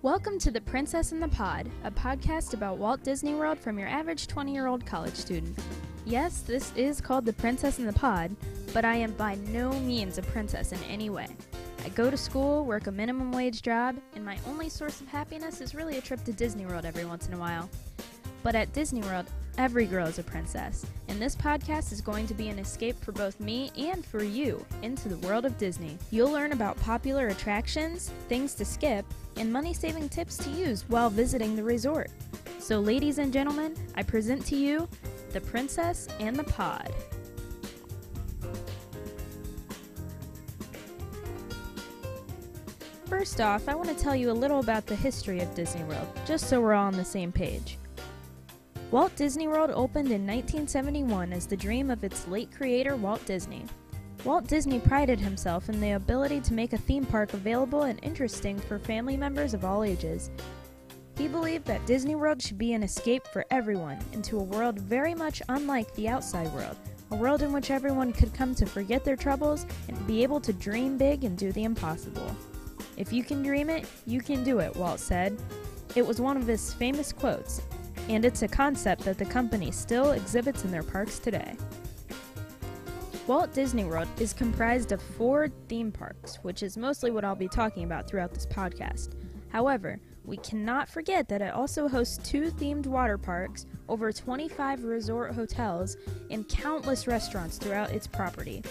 Welcome to The Princess and the Pod, a podcast about Walt Disney World from your average 20-year-old college student. Yes, this is called The Princess and the Pod, but I am by no means a princess in any way. I go to school, work a minimum wage job, and my only source of happiness is really a trip to Disney World every once in a while. But at Disney World, every girl is a princess, and this podcast is going to be an escape for both me and for you into the world of Disney. You'll learn about popular attractions, things to skip, and money-saving tips to use while visiting the resort. So ladies and gentlemen, I present to you The Princess and the Pod. First off, I want to tell you a little about the history of Disney World, just so we're all on the same page. Walt Disney World opened in 1971 as the dream of its late creator, Walt Disney. Walt Disney prided himself in the ability to make a theme park available and interesting for family members of all ages. He believed that Disney World should be an escape for everyone into a world very much unlike the outside world, a world in which everyone could come to forget their troubles and be able to dream big and do the impossible. "If you can dream it, you can do it," Walt said. It was one of his famous quotes, and it's a concept that the company still exhibits in their parks today. Walt Disney World is comprised of 4 theme parks, which is mostly what I'll be talking about throughout this podcast. However, we cannot forget that it also hosts 2 themed water parks, over 25 resort hotels, and countless restaurants throughout its property.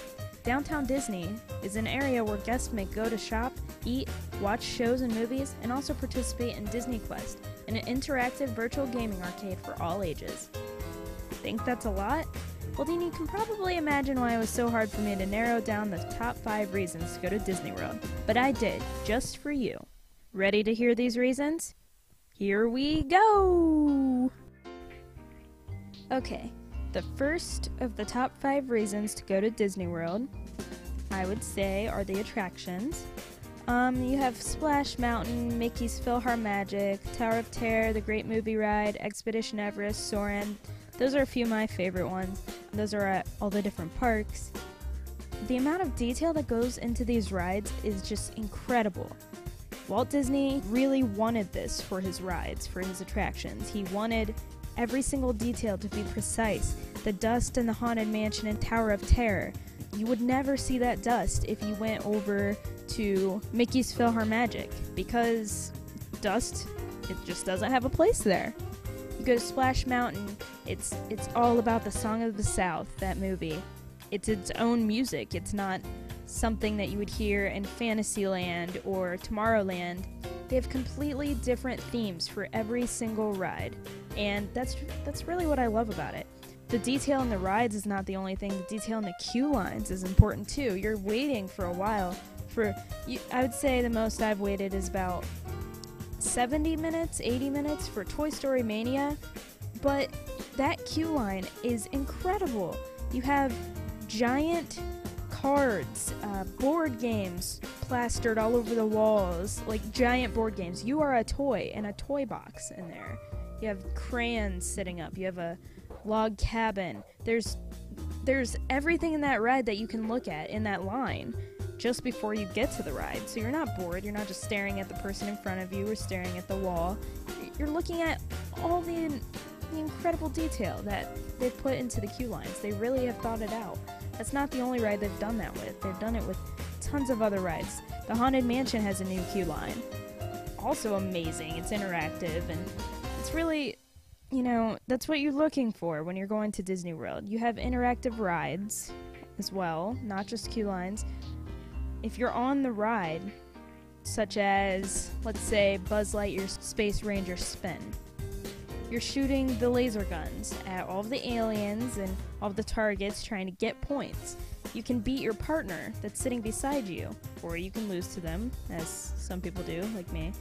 Downtown Disney is an area where guests may go to shop, eat, watch shows and movies, and also participate in Disney Quest, an interactive virtual gaming arcade for all ages. Think that's a lot? Well, then you can probably imagine why it was so hard for me to narrow down the top 5 reasons to go to Disney World. But I did, just for you. Ready to hear these reasons? Here we go! Okay, the first of the top 5 reasons to go to Disney World, I would say, are the attractions. You have Splash Mountain, Mickey's PhilharMagic, Tower of Terror, The Great Movie Ride, Expedition Everest, Soarin'. Those are a few of my favorite ones. Those are at all the different parks. The amount of detail that goes into these rides is just incredible. Walt Disney really wanted this for his rides, for his attractions. He wanted every single detail to be precise. The dust in the Haunted Mansion and Tower of Terror. You would never see that dust if you went over to Mickey's PhilharMagic, because dust, it just doesn't have a place there. You go to Splash Mountain, it's all about the Song of the South, that movie. It's its own music. It's not something that you would hear in Fantasyland or Tomorrowland. They have completely different themes for every single ride, and that's really what I love about it. The detail in the rides is not the only thing. The detail in the queue lines is important too. You're waiting for a while. I would say the most I've waited is about 70 minutes, 80 minutes for Toy Story Mania, but that queue line is incredible. You have giant cards, board games plastered all over the walls, like giant board games. You are a toy in a toy box in there. You have crayons sitting up. You have a log cabin. There's everything in that ride that you can look at in that line just before you get to the ride. So you're not bored. You're not just staring at the person in front of you or staring at the wall. You're looking at all the incredible detail that they've put into the queue lines. They really have thought it out. That's not the only ride they've done that with. They've done it with tons of other rides. The Haunted Mansion has a new queue line. Also amazing. It's interactive, and it's really, that's what you're looking for when you're going to Disney World. You have interactive rides as well, not just queue lines. If you're on the ride, such as, let's say, Buzz Lightyear's Space Ranger Spin, you're shooting the laser guns at all of the aliens and all of the targets trying to get points. You can beat your partner that's sitting beside you, or you can lose to them, as some people do, like me.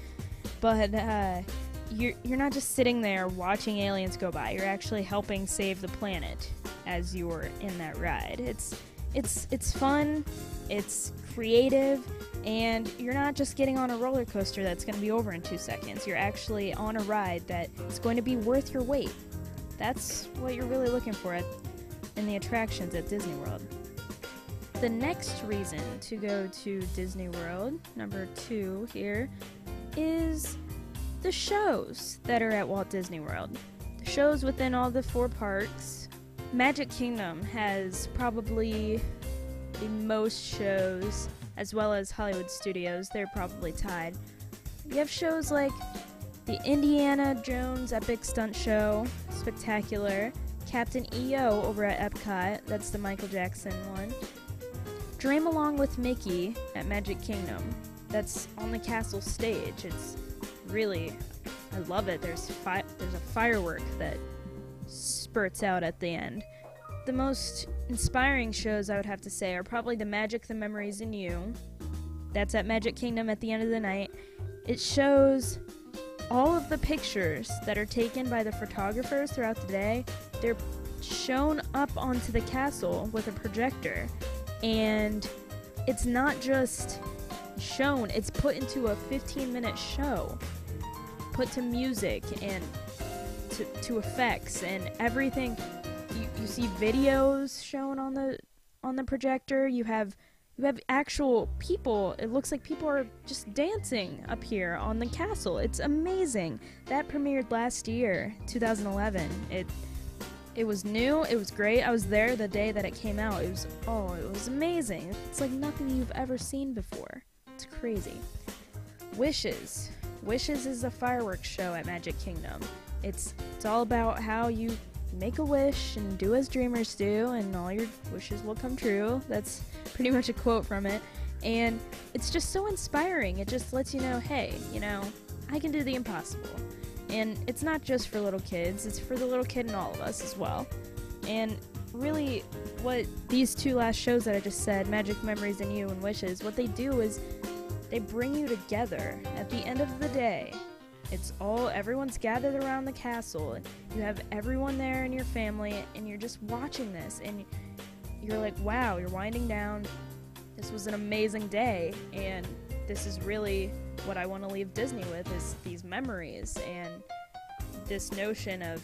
But you're not just sitting there watching aliens go by. You're actually helping save the planet as you're in that ride. It's fun, it's creative, and you're not just getting on a roller coaster that's going to be over in 2 seconds. You're actually on a ride that is going to be worth your wait. That's what you're really looking for in the attractions at Disney World. The next reason to go to Disney World, number 2 here, is the shows that are at Walt Disney World. The shows within all the 4 parks. Magic Kingdom has probably the most shows, as well as Hollywood Studios. They're probably tied. You have shows like the Indiana Jones Epic Stunt Show, spectacular. Captain EO over at Epcot, that's the Michael Jackson one. Dream Along with Mickey at Magic Kingdom, that's on the castle stage. It's really, I love it. There's a firework that spurts out at the end. The most inspiring shows, I would have to say, are probably the Magic, the Memories, and You. That's at Magic Kingdom at the end of the night. It shows all of the pictures that are taken by the photographers throughout the day. They're shown up onto the castle with a projector, and it's not just shown, it's put into a 15-minute show, put to music and to effects and everything. You see videos shown on the projector. You have actual people. It looks like people are just dancing up here on the castle. It's amazing. That premiered last year, 2011. It was new. It was great. I was there the day that it came out. It was amazing. It's like nothing you've ever seen before. It's crazy. Wishes. Wishes is a fireworks show at Magic Kingdom. It's all about how you make a wish and do as dreamers do, and all your wishes will come true. That's pretty much a quote from it. And it's just so inspiring. It just lets you know, hey, I can do the impossible. And it's not just for little kids, it's for the little kid in all of us as well. And really, what these 2 last shows that I just said, Magic, Memories, and You, and Wishes, what they do is they bring you together. At the end of the day, everyone's gathered around the castle, and you have everyone there in your family, and you're just watching this, and you're like, wow, you're winding down. This was an amazing day, and this is really what I want to leave Disney with, is these memories and this notion of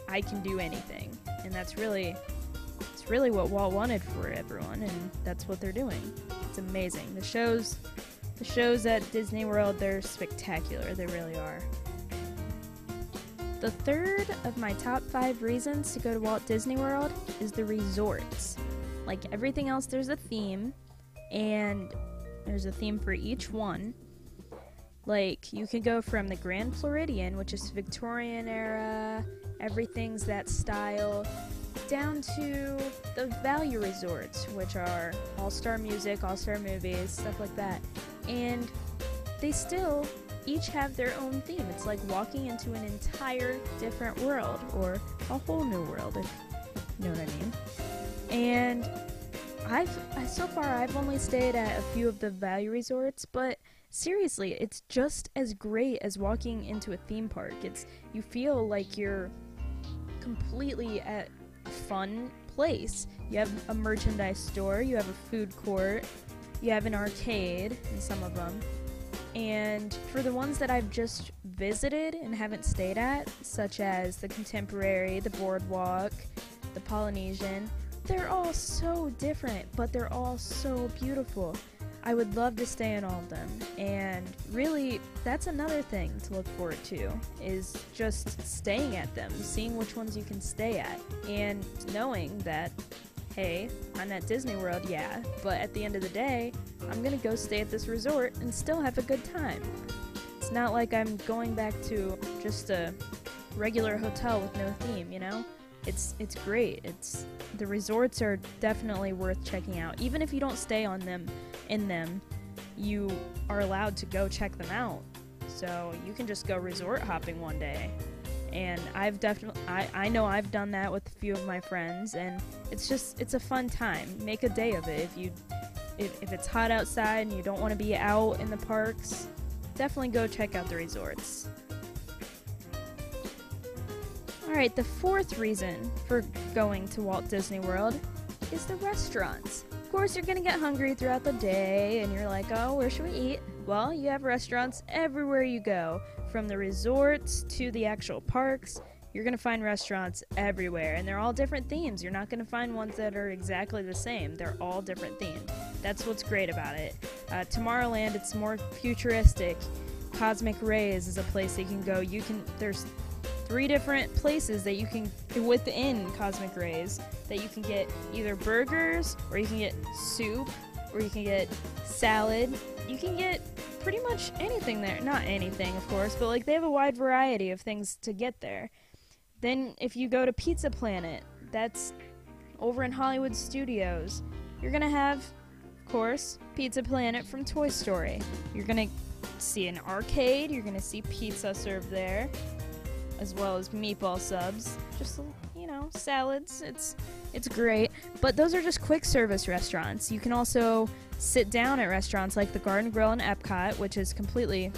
I can do anything. And it's really what Walt wanted for everyone, and that's what they're doing. It's amazing. The shows at Disney World, they're spectacular. They really are. The third of my top 5 reasons to go to Walt Disney World is the resorts. Like everything else, there's a theme, and there's a theme for each one. Like, you can go from the Grand Floridian, which is Victorian era, everything's that style, down to the value resorts, which are all-star music, all-star movies, stuff like that. And they still each have their own theme. It's like walking into an entire different world, or a whole new world, if you know what I mean. And so far I've only stayed at a few of the value resorts, but seriously, it's just as great as walking into a theme park. You feel like you're completely at a fun place. You have a merchandise store, you have a food court, you have an arcade in some of them. And for the ones that I've just visited and haven't stayed at, such as the Contemporary, the Boardwalk, the Polynesian, they're all so different, but they're all so beautiful. I would love to stay in all of them. And really, that's another thing to look forward to, is just staying at them, seeing which ones you can stay at, and knowing that, hey, I'm at Disney World, yeah, but at the end of the day, I'm gonna go stay at this resort and still have a good time. It's not like I'm going back to just a regular hotel with no theme, It's great. The resorts are definitely worth checking out. Even if you don't stay in them, you are allowed to go check them out. So you can just go resort hopping one day. And I know I've done that with a few of my friends, and it's a fun time. Make a day of it. If it's hot outside and you don't want to be out in the parks, definitely go check out the resorts. Alright, the 4th reason for going to Walt Disney World is the restaurants. Of course, you're gonna get hungry throughout the day, and you're like, oh, where should we eat? Well, you have restaurants everywhere you go. From the resorts to the actual parks, you're gonna find restaurants everywhere, and they're all different themes. You're not gonna find ones that are exactly the same. They're all different themed. That's what's great about it. Tomorrowland, it's more futuristic. Cosmic Rays is a place that you can go. There's 3 different places that you can, within Cosmic Rays, that you can get either burgers, or you can get soup, or you can get salad. You can get pretty much anything there. Not anything, of course, but like they have a wide variety of things to get there. Then if you go to Pizza Planet, that's over in Hollywood Studios, you're gonna have, of course, Pizza Planet from Toy Story. You're gonna see an arcade, you're gonna see pizza served there, as well as meatball subs, just, you know, salads. It's great, but those are just quick service restaurants. You can also sit down at restaurants like the Garden Grill in Epcot, which is completely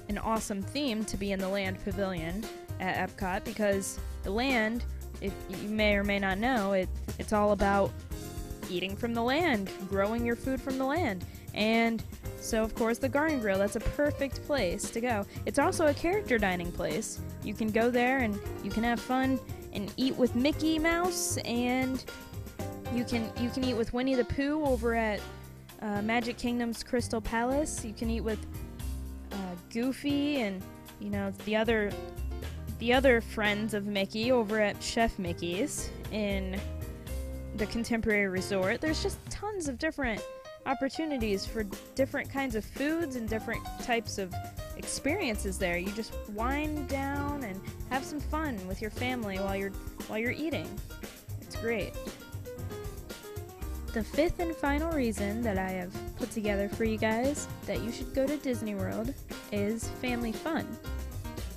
an awesome theme to be in the Land Pavilion at Epcot, because the Land, if you may or may not know, it's all about eating from the land, growing your food from the land. And so, of course, the Garden Grill, that's a perfect place to go. It's also a character dining place. You can go there and you can have fun and eat with Mickey Mouse, and you can eat with Winnie the Pooh over at Magic Kingdom's Crystal Palace. You can eat with Goofy and, you know, the other friends of Mickey over at Chef Mickey's in the Contemporary Resort. There's just tons of different opportunities for different kinds of foods and different types of experiences there. You just wind down and have some fun with your family while you're eating. It's great. The 5th and final reason that I have put together for you guys that you should go to Disney World is family fun.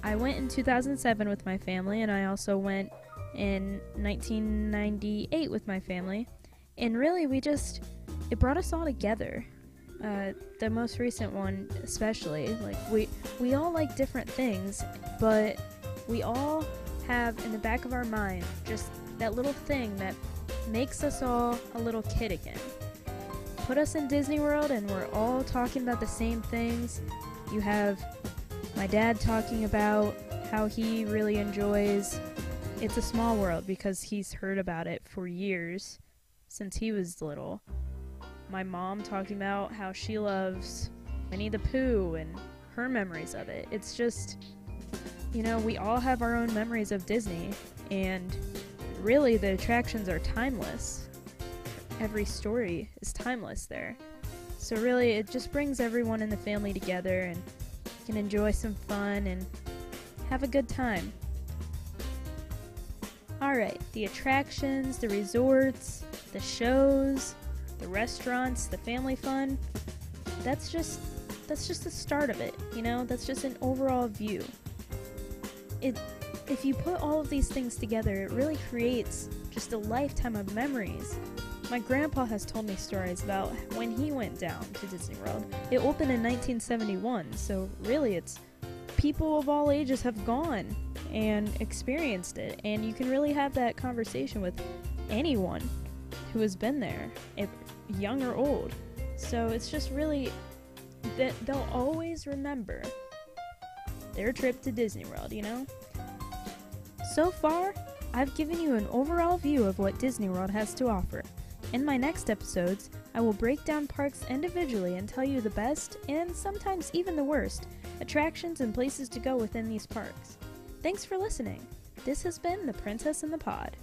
I went in 2007 with my family, and I also went in 1998 with my family, and really it brought us all together. The most recent one especially, like we all like different things, but we all have in the back of our mind just that little thing that makes us all a little kid again. Put us in Disney World and we're all talking about the same things. You have my dad talking about how he really enjoys It's a Small World because he's heard about it for years, since he was little. My mom talking about how she loves Winnie the Pooh and her memories of it. It's just, you know, we all have our own memories of Disney, and really the attractions are timeless. Every story is timeless there. So really it just brings everyone in the family together, and you can enjoy some fun and have a good time. Alright, the attractions, the resorts, the shows, the restaurants, the family fun, that's just the start of it, you know? That's just an overall view. If you put all of these things together, it really creates just a lifetime of memories. My grandpa has told me stories about when he went down to Disney World. It opened in 1971, so really it's people of all ages have gone and experienced it, and you can really have that conversation with anyone who has been there, if young or old. So it's just really that they'll always remember their trip to Disney World, you know? So far, I've given you an overall view of what Disney World has to offer. In my next episodes, I will break down parks individually and tell you the best, and sometimes even the worst, attractions and places to go within these parks. Thanks for listening. This has been The Princess and the Pod.